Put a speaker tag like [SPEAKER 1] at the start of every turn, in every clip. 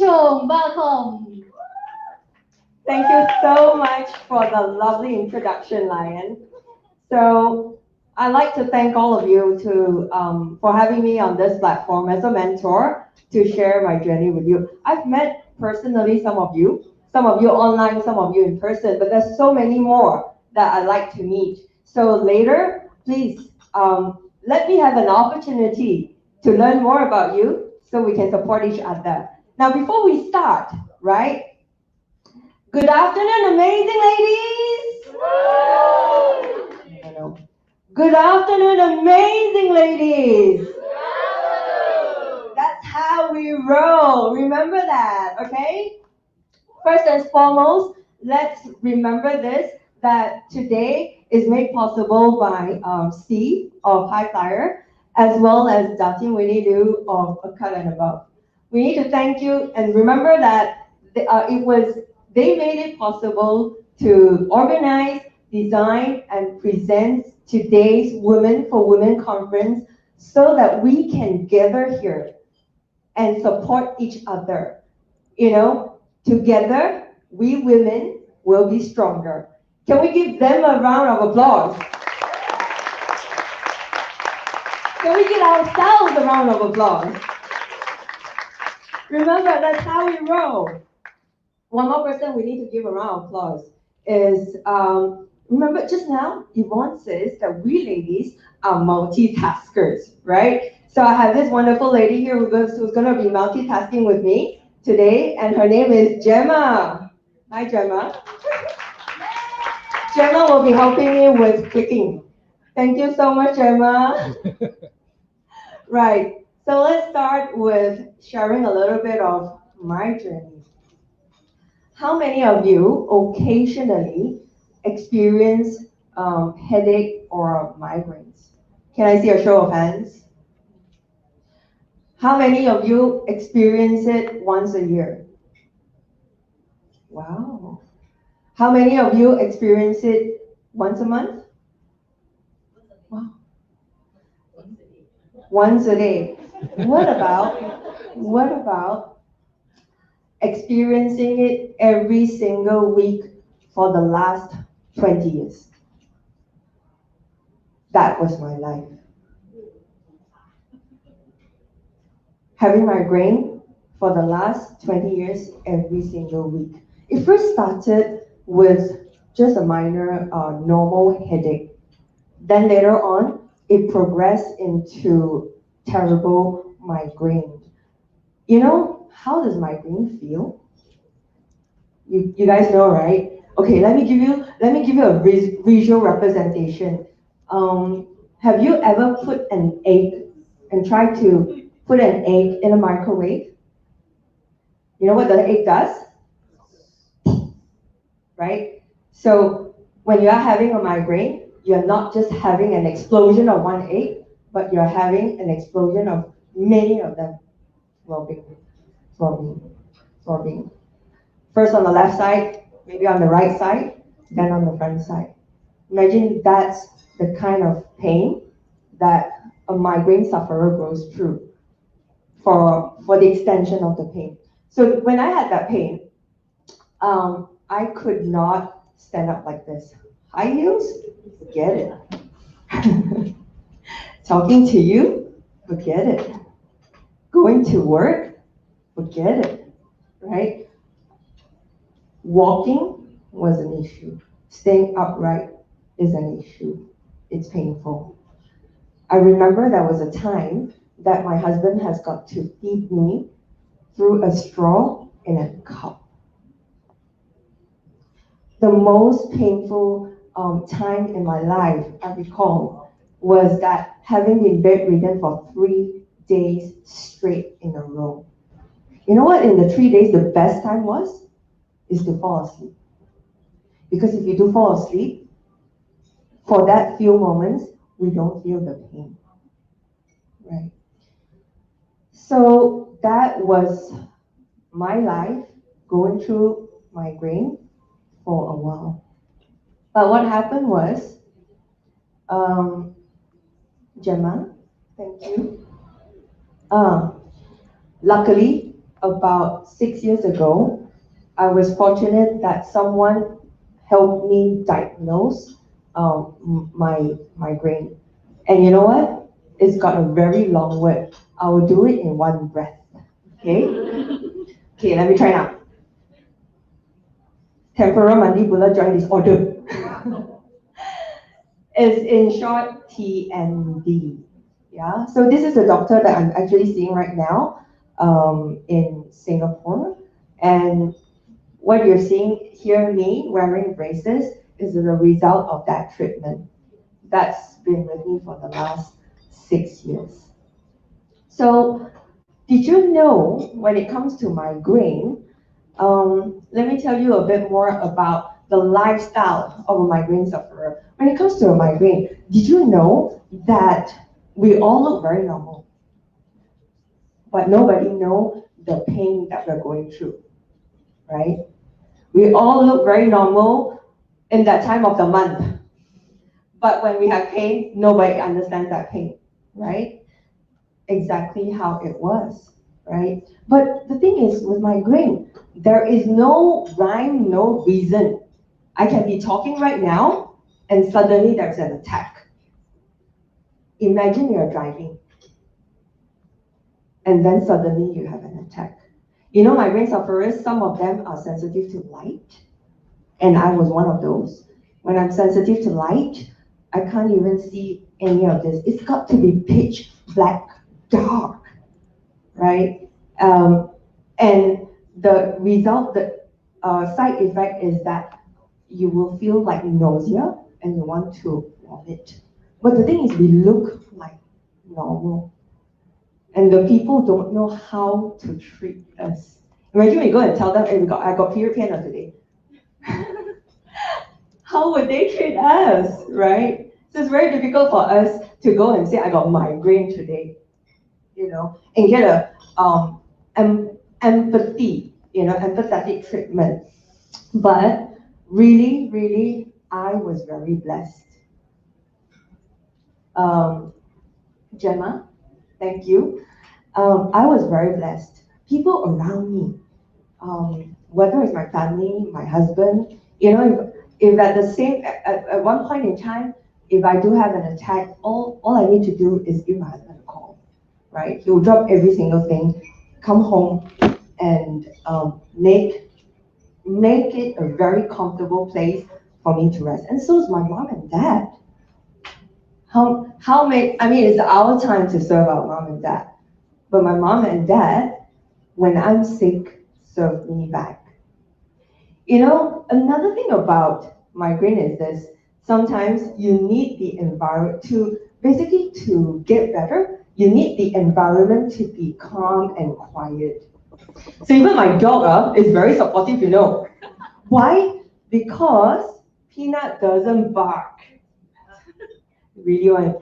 [SPEAKER 1] Choong. Welcome.
[SPEAKER 2] Thank you so much for the lovely introduction, Lion. So I'd like to thank all of you for having me on this platform as a mentor to share my journey with you. I've met personally some of you online, some of you in person, but there's so many more that I'd like to meet. So later, please let me have an opportunity to learn more about you so we can support each other. Now, before we start, right? Good afternoon, amazing ladies. No. Good afternoon, amazing ladies. That's how we roll. Remember that, okay? First and foremost, let's remember this that today is made possible by Steve of High Flyer, as well as Datin Winnie Liu of A Cut and Above. We need to thank you and remember that they made it possible to organize, design, and present today's Women for Women conference so that we can gather here and support each other. You know, together, we women will be stronger. Can we give them a round of applause? Can we give ourselves a round of applause? Remember, that's how we roll. One more person we need to give a round of applause is, remember just now, Yvonne says that we ladies are multitaskers, right? So I have this wonderful lady here who's going to be multitasking with me today, and her name is Gemma. Hi, Gemma. Gemma will be helping me with clicking. Thank you so much, Gemma. Right. So let's start with sharing a little bit of my journey. How many of you occasionally experience headache or migraines? Can I see a show of hands? How many of you experience it once a year? Wow. How many of you experience it once a month? Wow. Once a day. What about experiencing it every single week for the last 20 years? That was my life. Having migraine for the last 20 years every single week. It first started with just a minor normal headache. Then later on, it progressed into terrible migraine. You know, how does migraine feel? You guys know, right? Okay, let me give you a visual representation. Have you ever put an egg and tried to put an egg in a microwave? You know what the egg does, right? So when you are having a migraine, you're not just having an explosion of one egg, but you're having an explosion of many of them floating, floating, floating. First on the left side, maybe on the right side, then on the front side. Imagine that's the kind of pain that a migraine sufferer goes through for the extension of the pain. So when I had that pain, I could not stand up like this. High heels, forget it. Talking to you, forget it. Going to work, forget it, right? Walking was an issue. Staying upright is an issue. It's painful. I remember there was a time that my husband has got to feed me through a straw in a cup. The most painful time in my life, I recall, was that having been bedridden for 3 days straight in a row. You know what, in the 3 days, the best time was? Is to fall asleep. Because if you do fall asleep, for that few moments, we don't feel the pain, right? So that was my life going through migraine for a while. But what happened was, um, Gemma, thank you. Uh, luckily, about 6 years ago, I was fortunate that someone helped me diagnose my migraine. And you know what? It's got a very long word. I will do it in one breath. Okay? Okay, let me try now. Temporomandibular joint disorder. Is in short TMD. Yeah, so this is the doctor that I'm actually seeing right now in Singapore. And what you're seeing here, me wearing braces, is the result of that treatment. That's been with me for the last 6 years. So, did you know when it comes to migraine, let me tell you a bit more about the lifestyle of a migraine sufferer. When it comes to a migraine, did you know that we all look very normal, but nobody know the pain that we're going through, right? We all look very normal in that time of the month, but when we have pain, nobody understands that pain, right? Exactly how it was, right? But the thing is, with migraine, there is no rhyme, no reason. I can be talking right now, and suddenly there's an attack. Imagine you're driving, and then suddenly you have an attack. You know, migraine sufferers, some of them are sensitive to light, and I was one of those. When I'm sensitive to light, I can't even see any of this. It's got to be pitch black, dark, right? And the result, the side effect is that you will feel like nausea and you want to vomit. But the thing is, we look like normal, and the people don't know how to treat us. Imagine we go and tell them, hey, I got period pain today. How would they treat us, right? So it's very difficult for us to go and say, I got migraine today, and get a empathy, empathetic treatment. But really, really, I was very blessed. Um, Gemma, thank you. I was very blessed. People around me, whether it's my family, my husband, if at the same, at one point in time, if I do have an attack, all I need to do is give my husband a call, right? He'll drop every single thing, come home, and make it a very comfortable place for me to rest. And so is my mom and dad. How many, I mean, it's our time to serve our mom and dad. But my mom and dad, when I'm sick, serve me back. Another thing about migraine is this. Sometimes you need the environment to get better, you need the environment to be calm and quiet. So even my dog is very supportive. Why? Because Peanut doesn't bark. Really want.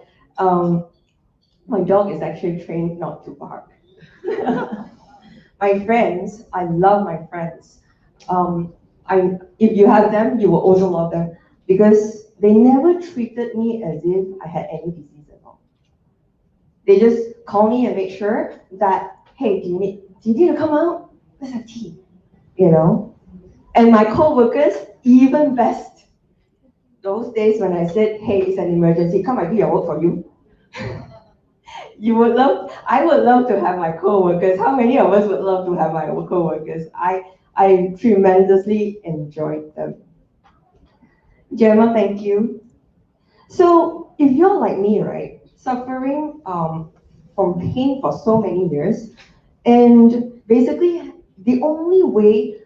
[SPEAKER 2] My dog is actually trained not to bark. My friends, I love my friends. If you have them, you will also love them because they never treated me as if I had any disease at all. They just call me and make sure that, hey, do you need to come out? Let's have tea. And my co-workers, even best. Those days when I said, hey, it's an emergency, come, I do your work for you. I would love to have my co-workers. How many of us would love to have my co-workers? I tremendously enjoyed them. Gemma, thank you. So if you're like me, right, suffering from pain for so many years, and basically the only way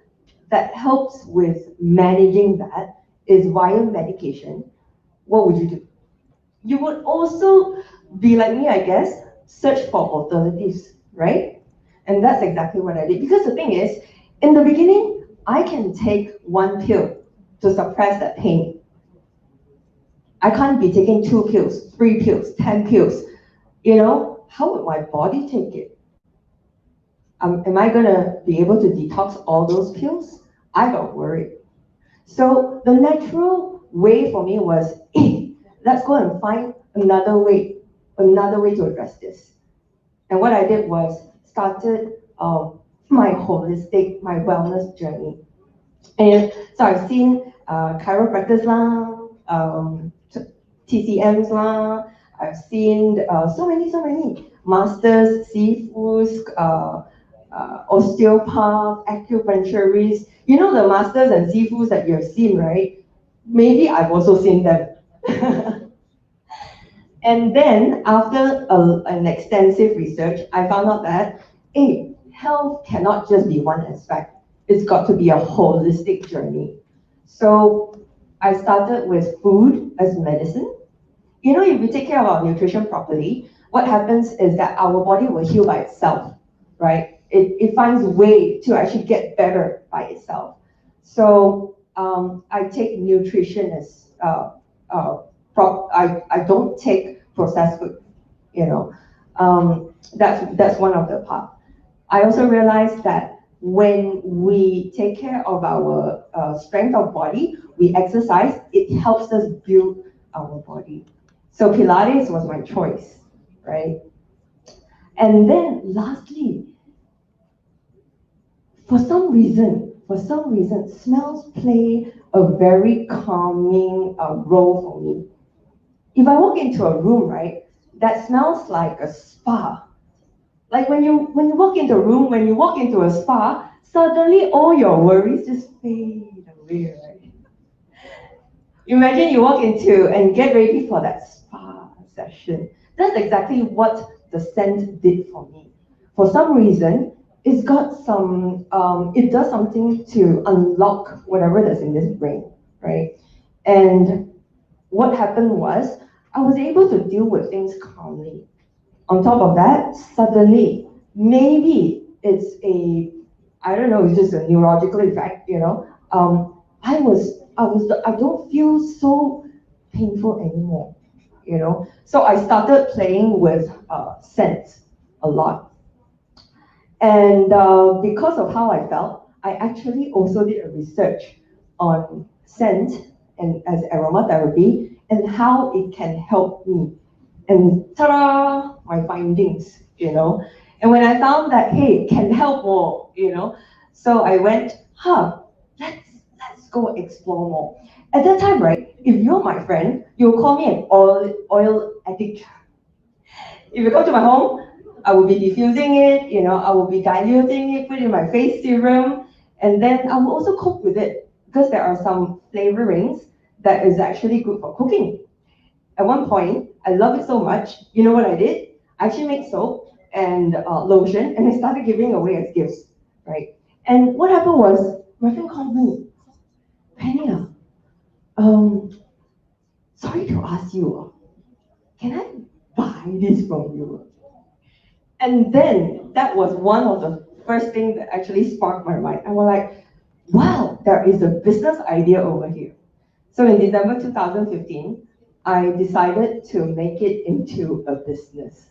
[SPEAKER 2] that helps with managing that is via medication, what would you do? You would also be like me, I guess, search for alternatives, right? And that's exactly what I did. Because the thing is, in the beginning, I can take one pill to suppress that pain. I can't be taking 2 pills, 3 pills, 10 pills. How would my body take it? Am I going to be able to detox all those pills? I got worried. So the natural way for me was, let's go and find another way to address this. And what I did was started my holistic, my wellness journey. And so I've seen chiropractors lah, TCMs lah. I've seen so many masters, seafoods, osteopath, acupuncturists. You know the masters and seafoods that you've seen, right? Maybe I've also seen them. And then after an extensive research, I found out that, hey, health cannot just be one aspect. It's got to be a holistic journey. So I started with food as medicine. You know, if we take care of our nutrition properly, what happens is that our body will heal by itself, right? It finds a way to actually get better by itself. So I take nutrition as I don't take processed food, you know. That's one of the part. I also realized that when we take care of our strength of body, we exercise, it helps us build our body. So Pilates was my choice, right? And then lastly, for some reason, smells play a very calming role for me. If I walk into a room, right, that smells like a spa. Like when you walk into a room, when you walk into a spa, suddenly all your worries just fade away, right? Imagine you walk into and get ready for that spa session. That's exactly what the scent did for me. For some reason, it does something to unlock whatever that's in this brain, right? And what happened was, I was able to deal with things calmly. On top of that, suddenly, maybe I don't know, it's just a neurological effect, you know. I don't feel so painful anymore, you know. So I started playing with scents a lot. And because of how I felt, I actually also did a research on scent and as aromatherapy and how it can help me. And ta-da, my findings, you know. And when I found that, hey, it can help more, you know, so I went, let's go explore more. At that time, right, if you're my friend, you'll call me an oil addict. If you come to my home, I will be diffusing it, you know, I will be diluting it, put it in my face serum, and then I will also cook with it because there are some flavorings that is actually good for cooking. At one point, I love it so much, you know what I did? I actually made soap and lotion, and I started giving away as gifts, right? And what happened was, my friend called me, Penia, um, sorry to ask you, can I buy this from you? And then that was one of the first things that actually sparked my mind. And we're like, wow, there is a business idea over here. So in December 2015, I decided to make it into a business.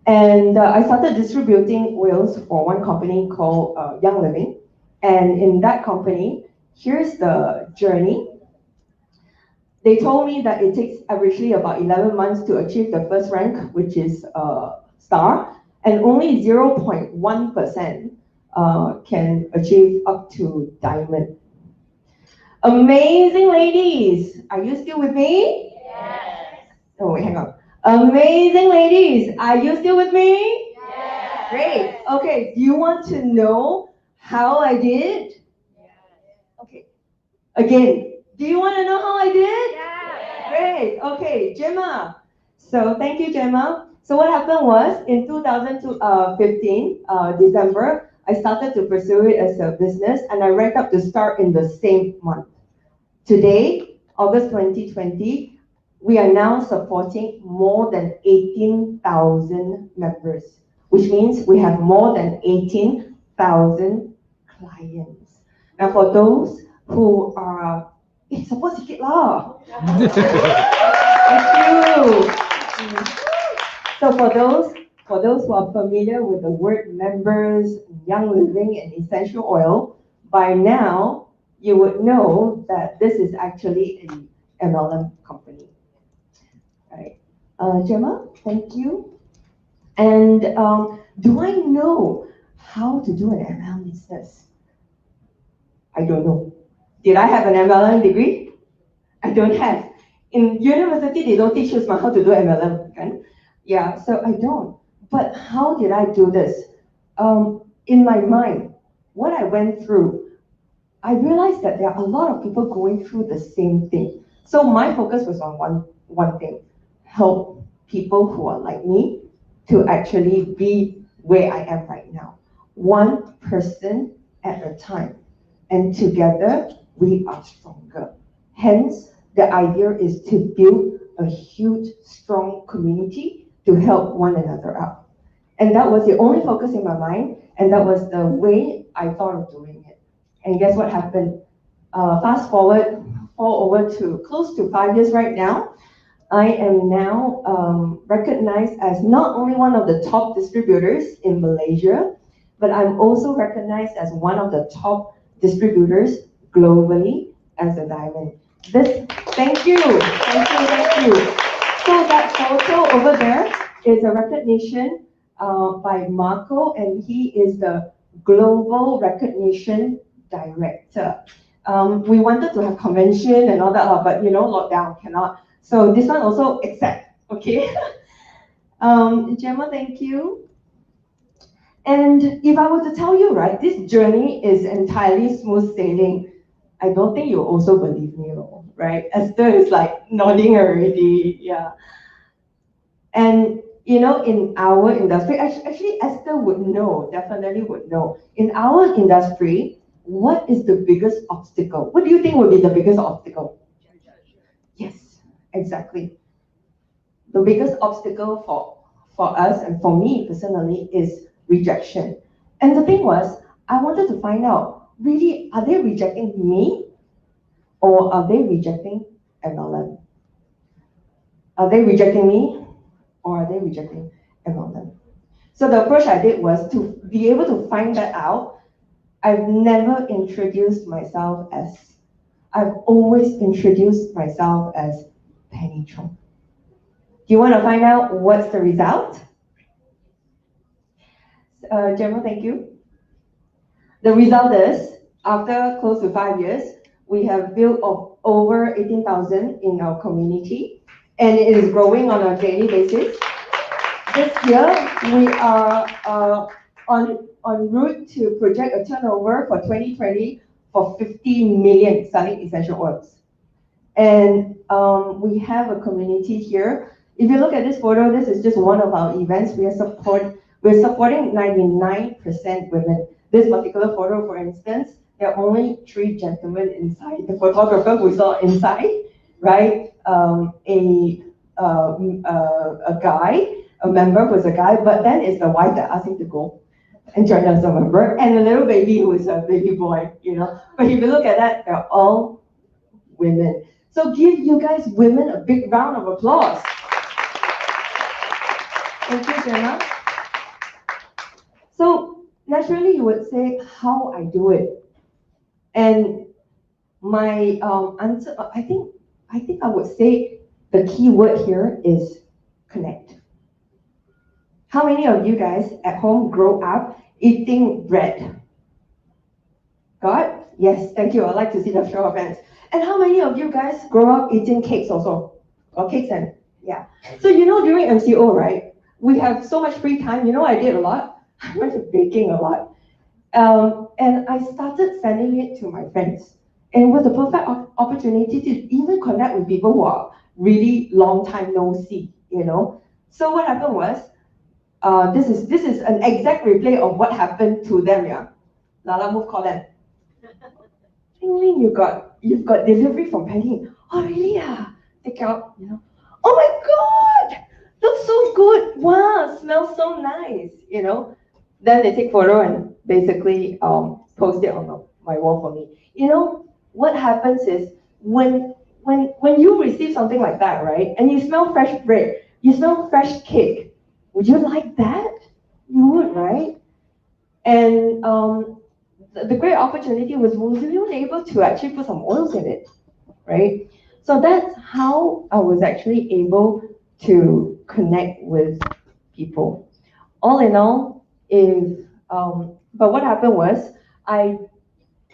[SPEAKER 2] And I started distributing oils for one company called Young Living. And in that company, here's the journey. They told me that it takes averagely about 11 months to achieve the first rank, which is star, and only 0.1% can achieve up to diamond. Amazing ladies, are you still with me?
[SPEAKER 1] Yes.
[SPEAKER 2] Oh, wait, hang on. Amazing ladies, are you still with me?
[SPEAKER 1] Yes.
[SPEAKER 2] Great. Okay, do you want to know how I did? Okay. Again, do you want to know how I did?
[SPEAKER 1] Yes.
[SPEAKER 2] Great. Okay, Gemma. So thank you, Gemma. So what happened was in 2015, December, I started to pursue it as a business and I ranked up to start in the same month. Today, August 2020, we are now supporting more than 18,000 members, which means we have more than 18,000 clients. Now, for those who are, support sikit lah. Thank you. So for those who are familiar with the word members, Young Living, and essential oil, by now you would know that this is actually an MLM company. Right. Gemma, thank you. And do I know how to do an MLM business. I don't know. Did I have an MLM degree? I don't have. In university, they don't teach us how to do MLM, kan? Yeah, so I don't. But how did I do this? In my mind, what I went through, I realized that there are a lot of people going through the same thing. So my focus was on one thing, help people who are like me to actually be where I am right now. One person at a time. And together, we are stronger. Hence, the idea is to build a huge, strong community to help one another out. And that was the only focus in my mind, and that was the way I thought of doing it. And guess what happened? Fast forward, fall over to close to 5 years right now. I am now recognized as not only one of the top distributors in Malaysia, but I'm also recognized as one of the top distributors globally as a diamond. This, thank you, thank you, thank you. So that photo over there is a recognition by Marco, and he is the Global Recognition Director. We wanted to have convention and all that, but lockdown cannot. So this one also accept, okay? Gemma, thank you. And if I were to tell you, right, this journey is entirely smooth sailing, I don't think you also believe me, right? Esther is like nodding already, yeah. And in our industry, actually Esther would know, definitely would know. In our industry, what is the biggest obstacle? What do you think would be the biggest obstacle? Yes, exactly. The biggest obstacle for us and for me personally is rejection. And the thing was, I wanted to find out, really, are they rejecting me or are they rejecting MLM? Are they rejecting me or are they rejecting MLM? So the approach I did was to be able to find that out. I've never introduced myself as, I've always introduced myself as Penny Choong. Do you want to find out what's the result? Gemma, thank you. The result is, after close to 5 years, we have built over 18,000 in our community, and it is growing on a daily basis. This year, we are on route to project a turnover for 2020 for 50 million selling essential oils. And we have a community here. If you look at this photo, this is just one of our events. We're supporting 99% women. This particular photo, for instance, there are only 3 gentlemen inside. The photographer who saw inside, right? A guy, a member who's a guy, but then it's the wife that asked him to go and join as a member, and a little baby who is a baby boy, But if you look at that, they're all women. So give you guys women a big round of applause. Thank you, Jenna. So naturally you would say how I do it. And my answer, I think I would say the key word here is connect. How many of you guys at home grow up eating bread? God? Yes, thank you. I'd like to see the show of hands. And how many of you guys grow up eating cakes also? Or cakes and, yeah. So during MCO, right, we have so much free time. I did a lot. I went to baking a lot. And I started sending it to my friends. And it was a perfect opportunity to even connect with people who are really long time no see, So what happened was, this is an exact replay of what happened to them, yeah. Lala, move, call them. Ling, you've got delivery from Penny. Oh really? Yeah. Take out, Oh my god! Looks so good. Wow, smells so nice, Then they take photo and basically post it on my wall for me. What happens is when you receive something like that, right? And you smell fresh bread, you smell fresh cake. Would you like that? You would, right? And the great opportunity was we were able to actually put some oils in it, right? So that's how I was actually able to connect with people. All in all, if But what happened was, I,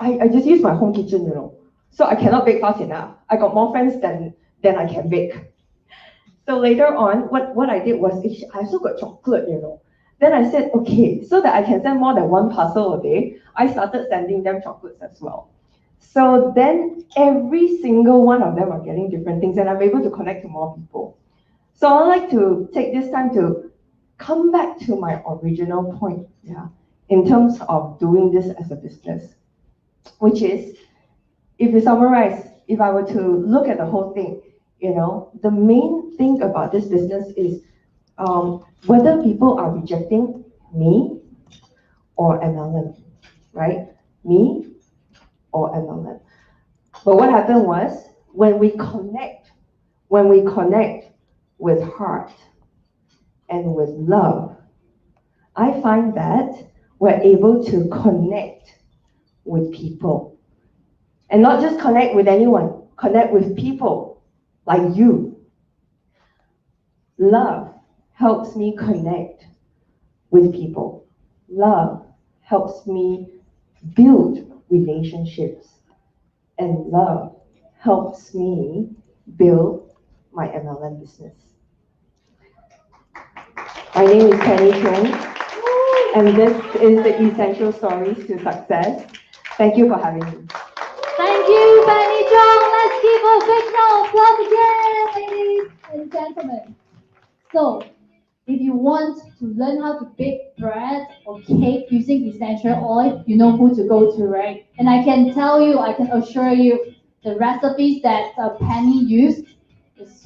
[SPEAKER 2] I just used my home kitchen, you know. So I cannot bake fast enough. I got more friends than I can bake. So later on, what I did was, I also got chocolate, you know. Then I said, okay, so that I can send more than one parcel a day, I started sending them chocolates as well. So then every single one of them are getting different things, and I'm able to connect to more people. So I'd like to take this time to come back to my original point, yeah, in terms of doing this as a business, which is, if you summarize, if I were to look at the whole thing, you know, the main thing about this business is whether people are rejecting me or MLM, right? Me or MLM. But what happened was, when we connect with heart and with love, I find that we're able to connect with people. And not just connect with anyone, connect with people like you. Love helps me connect with people. Love helps me build relationships. And love helps me build my MLM business. My name is Penny Choong, and this is the Essential Stories to Success. Thank you for having me.
[SPEAKER 1] Thank you, Penny Choong. Let's give a big round of applause again, ladies and gentlemen. So, if you want to learn how to bake bread or cake using essential oil, you know who to go to, right? And I can tell you, I can assure you, the recipes that Penny used is